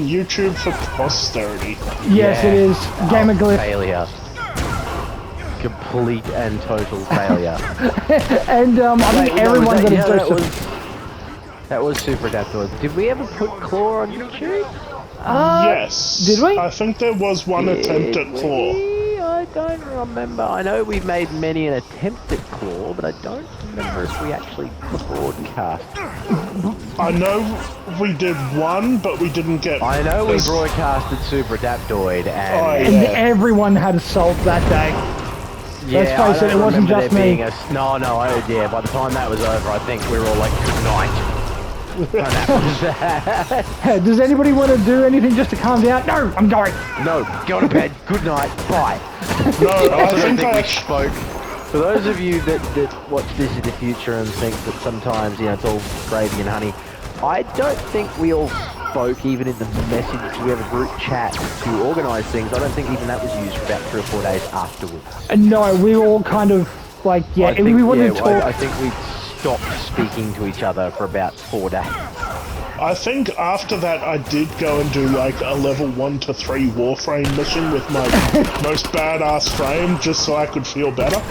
YouTube for posterity. Yes, Yeah. it is. Gamer Glyph. Failure. Complete and total failure. And I think everyone got a dose of... That was Super Adaptoid. Did we ever put Claw on YouTube? Yes. Did we? I think there was one attempt at Claw. I don't remember. I know we've made many an attempt at Claw, but I don't remember if we actually broadcast. I know we did one, but we didn't get... I know we broadcasted Super Adaptoid, and Oh, And yeah. everyone had a salt that day. yeah, Let's face it, I don't it wasn't remember just there me. being by the time that was over, I think we were all like, good night. And that was that. Hey, does anybody want to do anything just to calm down? No, I'm going. No, go to bed. Good night. Bye. No, I I don't think think I... we spoke. For those of you that watch this in the future and think that sometimes, it's all gravy and honey, I don't think we all spoke even in the message. We have a group chat to organise things. I don't think even that was used for about 3 or 4 days afterwards. No, we were all kind of like, I think, we wanted to talk. I think we stopped speaking to each other for about 4 days. I think after that I did go and do like a level 1 to 3 Warframe mission with my most badass frame just so I could feel better.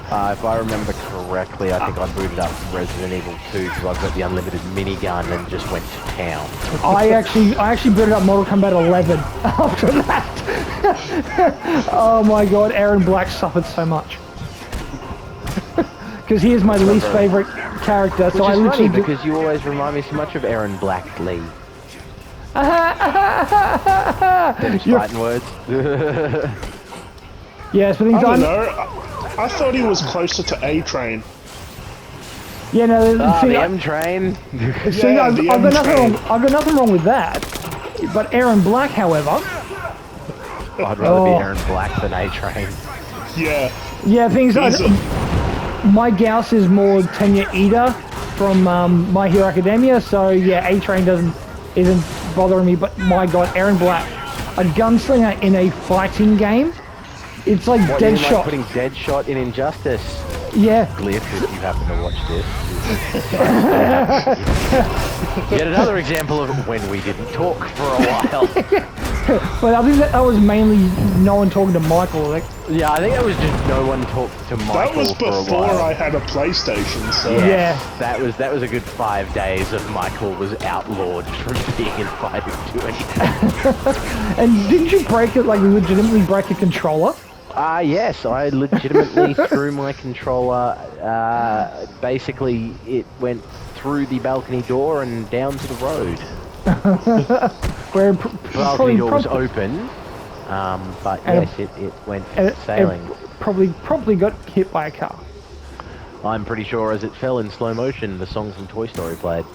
If I remember correctly, I think I booted up Resident Evil 2 because I got the unlimited minigun and just went to town. I actually booted up Mortal Kombat 11 after that. Oh my god, Aaron Black suffered so much. Because he is my least favourite character, so Which I is literally funny because you always remind me so much of Aaron Blackley. Them fighting words. Yes, but I he's don't on. know. I thought he was closer to A-Train. Yeah, no. See, The M train. see, Yeah, I've the got nothing M-Train. wrong. I've got nothing wrong with that. But Aaron Black, however, I'd rather be Oh. Aaron Black than A Train. Yeah. yeah, things. He's a- My Gauss is more Tenya Ida from My Hero Academia, so yeah, A-Train isn't bothering me. But my god, Aaron Black, a gunslinger in a fighting game, it's like What, you mean like Deadshot. putting Deadshot in Injustice? Yeah, Glyph, if you happen to watch this. Yet another example of when we didn't talk for a while. But I think that was mainly no one talking to Michael. Like, Yeah, I think it was just no one talked to Michael That was for a before while. I had a PlayStation, so... Yeah. That was a good 5 days of Michael was outlawed from being invited to anything. and didn't you break it? Like, legitimately break a controller? Yes, I legitimately threw my controller. Basically, it went through the balcony door and down to the road. Where The balcony door was open, but And- yes, it went it sailing. probably got hit by a car. I'm pretty sure as it fell in slow motion, the song from Toy Story played.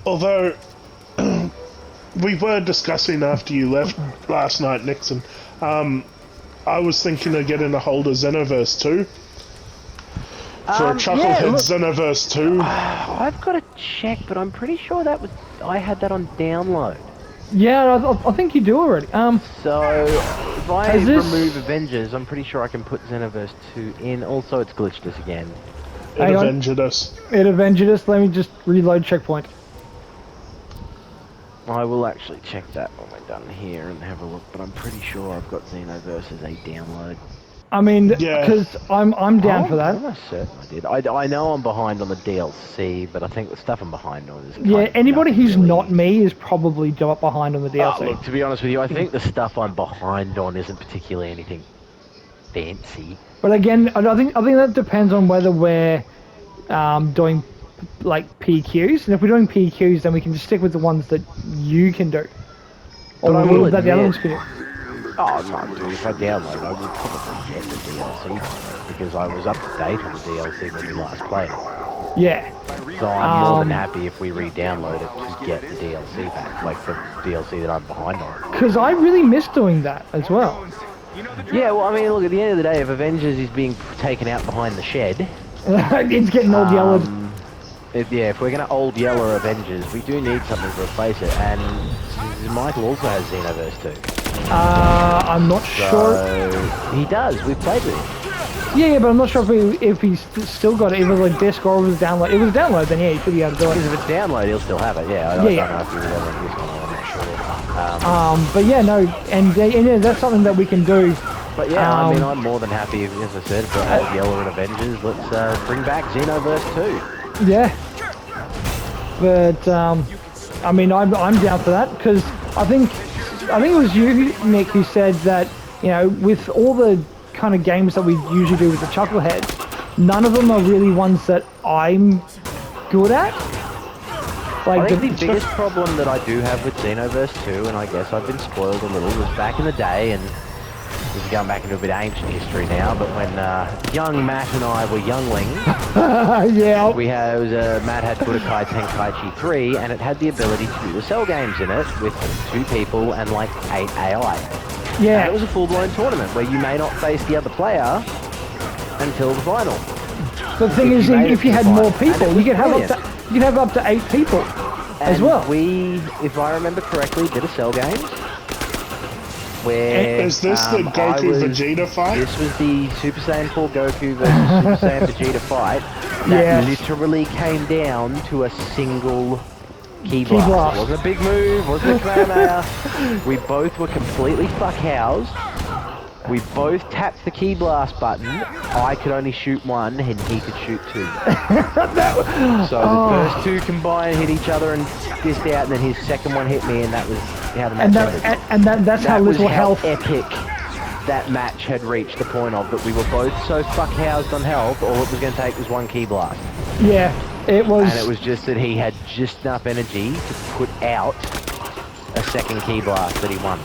Although, we were discussing after you left last night, Nixon, I was thinking of getting a hold of Xenoverse 2. For a Chucklehead look, Xenoverse 2. I've got to check, but I'm pretty sure I had that on download. Yeah, I think you do already. So, if I Has this- remove Avengers, I'm pretty sure I can put Xenoverse 2 in. Also, it's glitched us again. It hang on. avenged us. It avenged us. Let me just reload checkpoint. I will actually check that when we're done here and have a look, but I'm pretty sure I've got Xenoverse as a download. I mean, Yeah. because I'm down for that. I'm almost certain I did. I know I'm behind on the DLC, but I think the stuff I'm behind on is Yeah, anybody nothing who's really. not me is probably behind on the DLC. Look, to be honest with you, I think the stuff I'm behind on isn't particularly anything fancy. But again, I think that depends on whether we're doing like PQs, and if we're doing PQs, then we can just stick with the ones that you can do, or But I will that the other admit- ones can do. Oh no, dude! If I download, I would probably get the DLC because I was up to date on the DLC when we last played it. Yeah, So I'm more than happy if we re-download it to get the DLC back, like the DLC that I'm behind on. because I really miss doing that as well. Yeah, well, I mean, look, at the end of the day, if Avengers is being taken out behind the shed, It's getting old yellowed. if we're going to old yellow Avengers, we do need something to replace it. And Michael also has Xenoverse 2. I'm not sure. So he does. We've played with him. Yeah, but I'm not sure if he's still got it. If it was like disc or if it was download. If it was download, then yeah, he should be able to do it. Because if it's download, he'll still have it. Yeah, I Yeah, don't yeah. know if he was ever on this one. I'm not sure. But yeah, no, and yeah, that's something that we can do. But yeah, I mean, I'm more than happy, as I said, for old yellow and Avengers. Let's bring back Xenoverse 2. Yeah. But I mean, I'm down for that because I think it was you, Nick, who said that, you know, with all the kind of games that we usually do with the Chuckleheads, none of them are really ones that I'm good at. I Like think the biggest problem that I do have with Xenoverse 2, and I guess I've been spoiled a little, was back in the day, and this is going back into a bit of ancient history now, but when young Matt and I were younglings, yeah, Matt had Budokai Tenkaichi 3, and it had the ability to do the cell games in it with 2 people and like 8 AI. And yeah. it was a full-blown tournament where you may not face the other player until the final. The thing is, you made if it you to had the more final. people, And it you could was have up to 8 people as And well. we, if I remember correctly, did a cell games where Is this the I Goku was- Vegeta fight? This was the Super Saiyan 4 Goku versus Super Saiyan Vegeta fight that Yes. literally came down to a single key blast. blast. It wasn't a big move, wasn't a Kamehameha. We both were completely fuck-housed. We both tapped the key blast button. I could only shoot 1 and he could shoot 2. So the first 2 combined hit each other and dissed out, and then his second one hit me, and that was how the match ended. That's how That was little how health. epic that match had reached the point of that we were both so fuck-housed on health, all it was going to take was 1 key blast. Yeah, it was. And it was just that he had just enough energy to put out a second key blast that he won.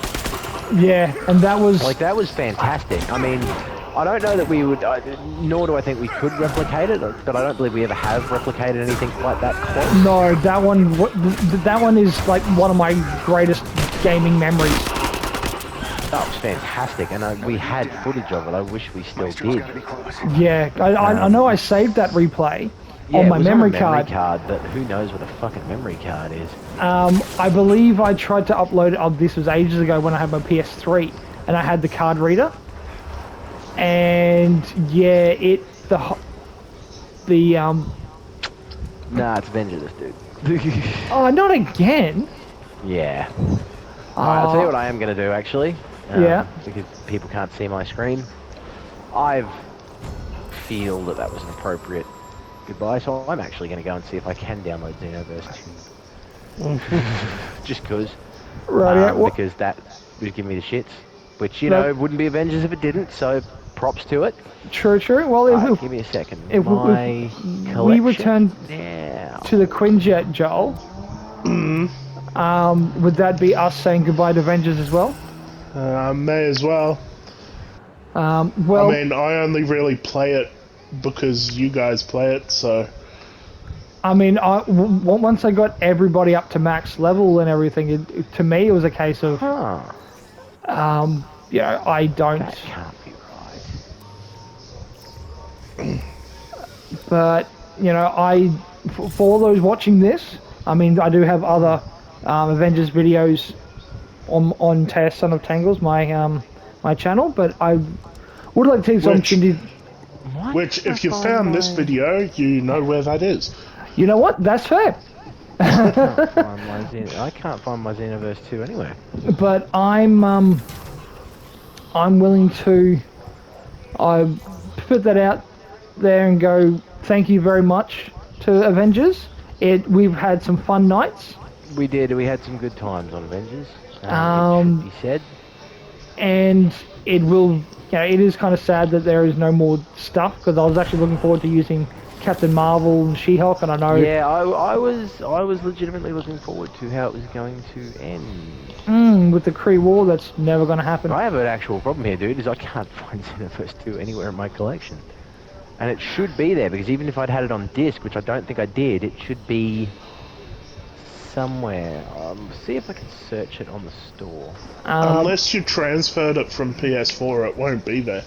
Yeah, and that was. Like, that was fantastic. I mean, I don't know that we would, nor do I think we could replicate it, but I don't believe we ever have replicated anything quite that close. No, that one is like one of my greatest gaming memories. That was fantastic, and we had footage of it. I wish we still did. Yeah, I know I saved that replay Yeah, on my it was memory on a memory card. card, but who knows what a fucking memory card is. I believe I tried to upload it. This was ages ago when I had my PS3 and I had the card reader. And yeah, Nah, it's Avengers, dude. oh, not again. Yeah. Alright, I'll tell you what I am going to do, actually. Yeah. Because people can't see my screen. I feel that that was an appropriate goodbye, so I'm actually going to go and see if I can download Xenoverse 2. Just because. Right, yeah. Because that would give me the shits. Which, you know, wouldn't be Avengers if it didn't, so props to it. True. Well, Alright, give me a second. if My we collection return now. to the Quinjet, Joel, would that be us saying goodbye to Avengers as well? May as well. Well, I mean, I only really play it because you guys play it, so... I mean, once I got everybody up to max level and everything, to me it was a case of, Huh. yeah, I don't. That can't be right. But you know, for all those watching this, I mean, I do have other Avengers videos on Tear Son of Tangles, my my channel, but I would like to take this opportunity. Which, if you found this video, you know where that is. You know what? That's fair. I can't find my Xenoverse 2 anywhere. But I'm willing to put that out there and go, thank you very much to Avengers. We've had some fun nights. We did. We had some good times on Avengers. It should be said. And it will, you know, it is kind of sad that there is no more stuff, because I was actually looking forward to using Captain Marvel and She-Hulk, and I know... Yeah, I was legitimately looking forward to how it was going to end. With the Kree War, that's never going to happen. I have an actual problem here, dude, is I can't find Xenoverse 2 anywhere in my collection. And it should be there, because even if I'd had it on disc, which I don't think I did, it should be somewhere. See if I can search it on the store. Unless you transferred it from PS4, it won't be there.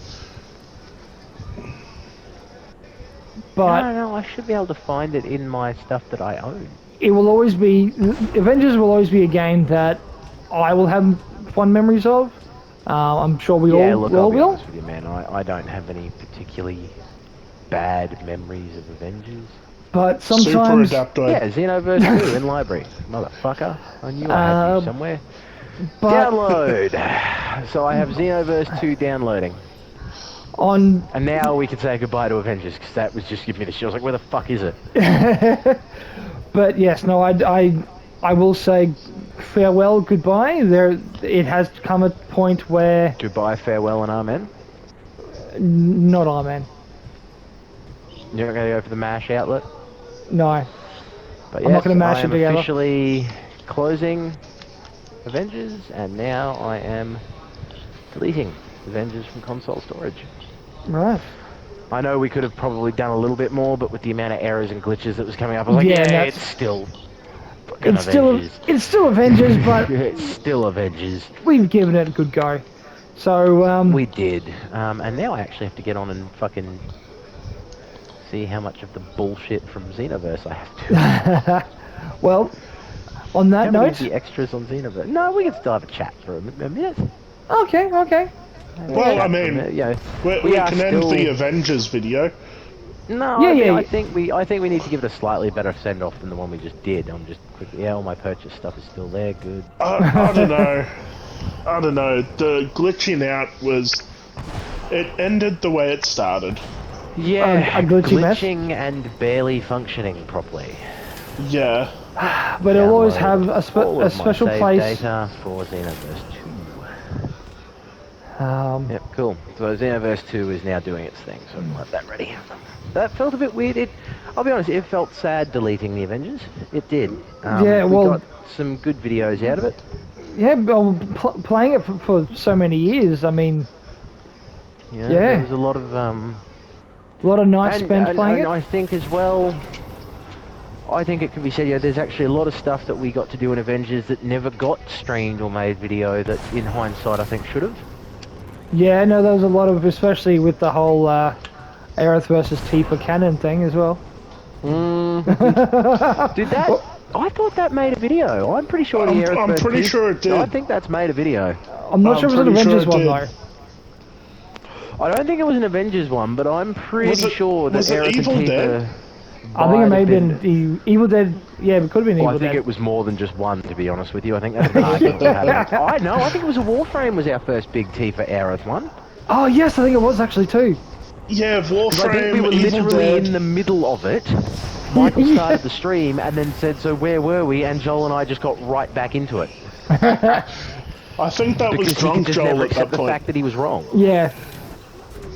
But no, I should be able to find it in my stuff that I own. It will always be... Avengers will always be a game that I will have fond memories of. I'm sure we all look, will. I'll be honest with you, man. I don't have any particularly bad memories of Avengers. But sometimes... Super adapter. Yeah, Xenoverse 2 in library. Motherfucker. I knew I had you somewhere. But Download! So I have Xenoverse 2 downloading. And now we can say goodbye to Avengers, because that was just giving me the shit. I was like, where the fuck is it? But yes, no, I will say farewell, goodbye. It has come a point where... Goodbye, farewell, and amen? Not amen. You're not going to go for the MASH outlet? No. But I'm not going to mash I it am together. Officially closing Avengers, and now I am deleting Avengers from console storage. Right. I know we could have probably done a little bit more, but with the amount of errors and glitches that was coming up, I was like, it's still fucking Avengers. It's still Avengers, but... It's still Avengers. We've given it a good go. So, We did. And now I actually have to get on and fucking see how much of the bullshit from Xenoverse I have to. Well, on that note... the extras on Xenoverse? No, we can still have a chat for a minute. Okay. Well, I mean, we can end the Avengers video. No, I think we need to give it a slightly better send off than the one we just did. I'm just quickly, all my purchase stuff is still there. Good. I don't know. I don't know. The glitching out was. It ended the way it started. Yeah, a glitching and barely functioning properly. Yeah. But it'll always have a special place. Data for Xenoverse 2. Yep, cool. So Xenoverse 2 is now doing its thing, so I can let that ready. That felt a bit weird. I'll be honest, it felt sad deleting the Avengers. It did. We got some good videos out of it. Yeah, well, playing it for so many years, I mean... Yeah. There was a lot of... nights spent playing it. And I think as well... I think it can be said, there's actually a lot of stuff that we got to do in Avengers that never got streamed or made video that, in hindsight, I think should have. Yeah, no, there was a lot of, especially with the whole Aerith versus Tifa canon thing as well. Did that? I thought that made a video. I'm pretty sure the Aerith I'm versus pretty Tifa, sure it did. I think that's made a video. I'm not sure it was an Avengers one, though. I don't think it was an Avengers one, but I'm pretty sure that was it Aerith Evil and Tifa... Dead? I think it may Might have been the Evil Dead. Yeah, it could have been Well, Evil I think Dead. it was more than just one, to be honest with you. I think that's an argument we're having. I know. I think it was a Warframe was our first big Tifa Aerith one. Oh yes, I think it was actually too. Yeah, Because I think we Warframe, were Evil literally Dead. in the middle of it. Michael started the stream and then said, "So where were we?" And Joel and I just got right back into it I think that was because he can drunk just Joel never at accept that the point. fact that he was wrong. Yeah.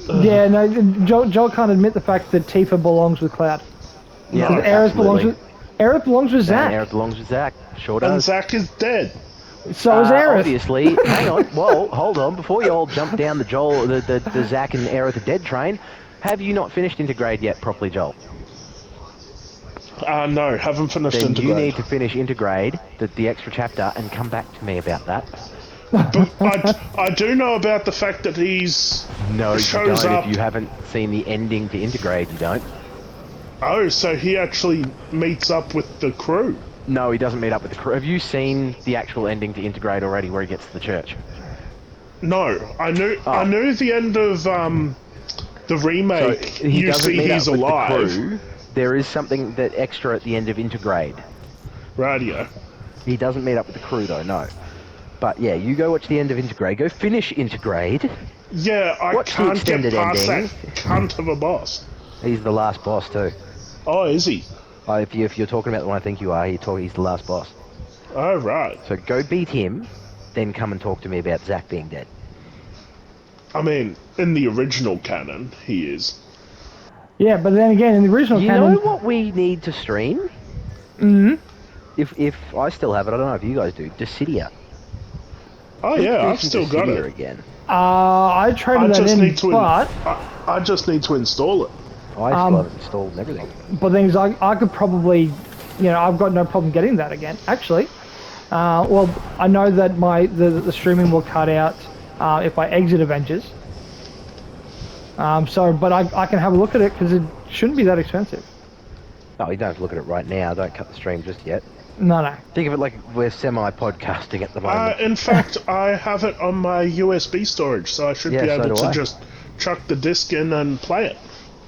Yeah, no, Joel can't admit the fact that Tifa belongs with Cloud. Yeah, Because absolutely. Aerith belongs with And Zack. Aerith belongs with Zack. Sure And does. Zack is dead. So is Aerith. Obviously, hang on. Well, hold on. Before you all jump down the Joel, the Zack and Aerith are dead train, have you not finished Intergrade yet properly, Joel? No, haven't finished Then Intergrade. you need to finish Intergrade, the extra chapter, and come back to me about that. But I do know about the fact that he's No, you shows don't. up. If you haven't seen the ending to Intergrade, you don't. Oh, so he actually meets up with the crew. No, he doesn't meet up with the crew. Have you seen the actual ending to Intergrade already, where he gets to the church? No, I knew the end of the remake. So he you doesn't see meet he's up with alive. the crew. There is something that extra at the end of Intergrade. Radio. He doesn't meet up with the crew though, no. But yeah, you go watch the end of Intergrade. Go finish Intergrade. Yeah, I Watch the can't get extended past ending. that cunt of a boss. He's the last boss too. Oh, is he? If you're talking about the one I think you are, he's the last boss. Oh, right. So go beat him, then come and talk to me about Zack being dead. I mean, in the original canon, he is. Yeah, but then again, in the original You canon... know what we need to stream? Mm-hmm. If I still have it, I don't know if you guys do. Dissidia. Oh, yeah, I've Finish still got Dissidia it. again. I traded that in, but... I just need to install it. I still have it installed and everything. But things I could probably, I've got no problem getting that again. Actually, well, I know that the streaming will cut out if I exit Avengers. But I can have a look at it because it shouldn't be that expensive. No, you don't have to look at it right now. Don't cut the stream just yet. No. Think of it like we're semi-podcasting at the moment. In fact, I have it on my USB storage, so I should be Yeah, so able do to I. just chuck the disc in and play it.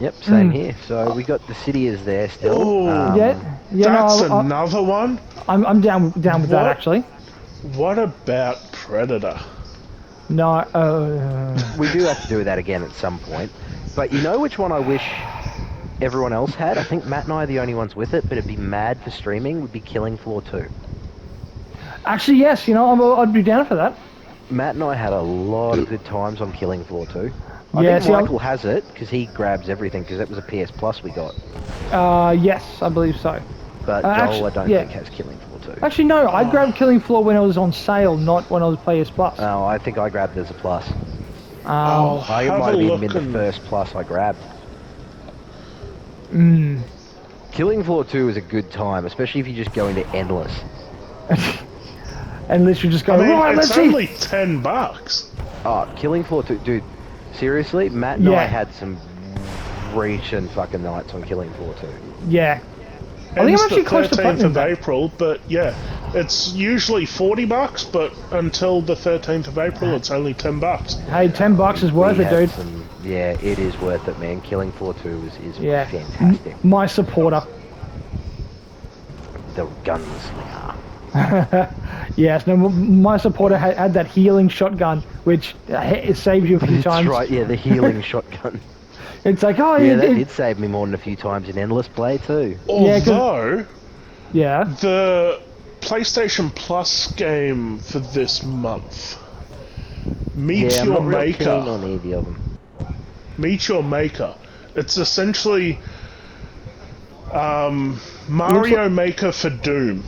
Yep, same here. So we got Dissidia's there still. Oh, Yeah. that's No, another one? I'm down with that What? actually. What about Predator? No. We do have to do that again at some point. But you know which one I wish everyone else had? I think Matt and I are the only ones with it, but it'd be mad for streaming, would be Killing Floor 2. Actually, yes. I'd be down for that. Matt and I had a lot of good times on Killing Floor 2. I Yeah, think Michael has it, because he grabs everything, because that was a PS Plus we got. Yes, I believe so. But Joel, actually, I don't yeah. think has Killing Floor 2. Actually, no. I grabbed Killing Floor when it was on sale, not when I was PS Plus. No, I think I grabbed it as a plus. Oh, I have might a have even look been the and- first plus I grabbed. Mm. Killing Floor 2 is a good time, especially if you just go into endless. And literally just go, I mean, right, let's it's see. only $10. Oh, Killing Floor 2, dude, seriously? Matt and I Yeah. had some recent fucking nights on Killing Floor 2. Yeah. I think Ends I'm actually the close to 13th platinum. of That. April, but yeah, it's usually $40, but until the 13th of April, it's only $10. Hey, $10 is worth We it, had dude. yeah, it is worth it, man. Killing Floor 2 is Yeah. fantastic. My supporter. The gunslinger. Yes, no, my supporter had that healing shotgun, which it saves you a few That's times. right, yeah, the healing shotgun. It's like, oh, Yeah, that did save me more than a few times in endless play too. Yeah, 'cause- Although, yeah. the PlayStation Plus game for this month, Meet Yeah, I'm Your not real keen Maker. on either of them. Meet Your Maker. It's essentially Mario Maker for Doom.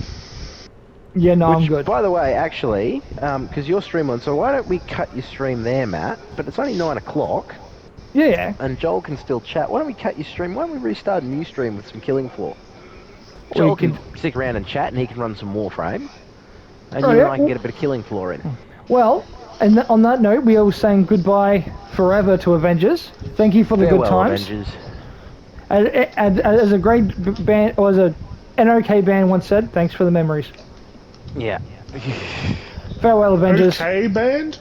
Yeah, no, I'm Which, good. by the way, actually, because you're stream on, so why don't we cut your stream there, Matt? But it's only 9 o'clock, Yeah. and Joel can still chat. Why don't we cut your stream? Why don't we restart a new stream with some Killing Floor? Or you Joel can could- stick around and chat, and he can run some Warframe. And Oh, you yeah, and I can well- get a bit of Killing Floor in. Well, and on that note, we are saying goodbye forever to Avengers. Thank you for the good Farewell, times. Avengers. And as a great band, or as an OK band once said, thanks for the memories. Yeah. Farewell, Avengers. Okay, band?